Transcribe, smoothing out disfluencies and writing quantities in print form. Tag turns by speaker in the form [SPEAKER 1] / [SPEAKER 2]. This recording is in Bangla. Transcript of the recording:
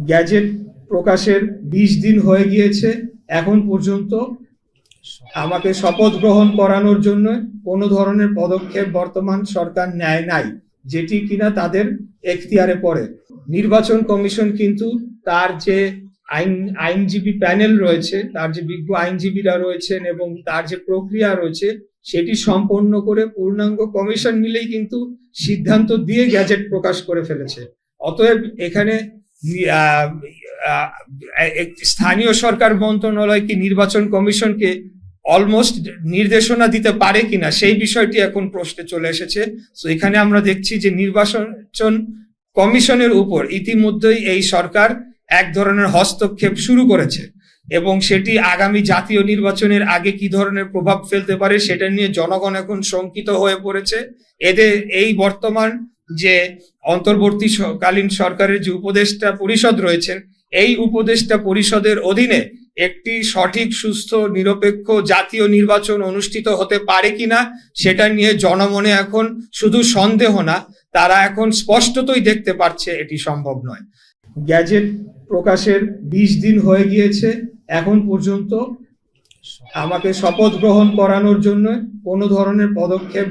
[SPEAKER 1] গ্যাজেট প্রকাশের 20 দিন হয়ে গিয়েছে, এখন পর্যন্ত আমাকে শপথ গ্রহণ করানোর জন্য কোনো ধরনের পদক্ষেপ বর্তমান সরকার নেয় নাই, যেটি কিনা তাদের এখতিয়ারে পড়ে। নির্বাচন কমিশন কিন্তু তার যে আইনজীবী প্যানেল রয়েছে, তার যে বিজ্ঞ আইনজীবীরা রয়েছেন এবং তার যে প্রক্রিয়া রয়েছে সেটি সম্পন্ন করে পূর্ণাঙ্গ কমিশন মিলেই কিন্তু সিদ্ধান্ত দিয়ে গ্যাজেট প্রকাশ করে ফেলেছে। অতএব এখানে স্থানীয় সরকার মন্ত্রণালয় কি নির্বাচন কমিশনকে অলমোস্ট নির্দেশনা দিতে পারে কিনা সেই বিষয়টি এখন প্রশ্নে চলে এসেছে। তো এখানে আমরা দেখছি যে নির্বাচন কমিশনের উপর ইতিমধ্যেই এই সরকার এক ধরনের হস্তক্ষেপ শুরু করেছে এবং সেটি আগামী জাতীয় নির্বাচনের আগে কি ধরনের প্রভাব ফেলতে পারে সেটা নিয়ে জনগণ এখন শঙ্কিত হয়ে পড়েছে। এদের এই বর্তমান যে অন্তর্বর্তীকালীন সরকারের যে উপদেষ্টা পরিষদ রয়েছেন, এই উপদেষ্টা পরিষদের অধীনে একটি সঠিক, সুস্থ, নিরপেক্ষ জাতীয় নির্বাচন অনুষ্ঠিত হতে পারে কিনা সেটা নিয়ে জনমনে এখন শুধু সন্দেহ না, তারা এখন স্পষ্টতই দেখতে পাচ্ছে এটি সম্ভব নয়। গ্যাজেট প্রকাশের 20 দিন হয়ে গিয়েছে, এখন পর্যন্ত আমাকে শপথ গ্রহণ করানোর জন্য কোনো ধরনের পদক্ষেপ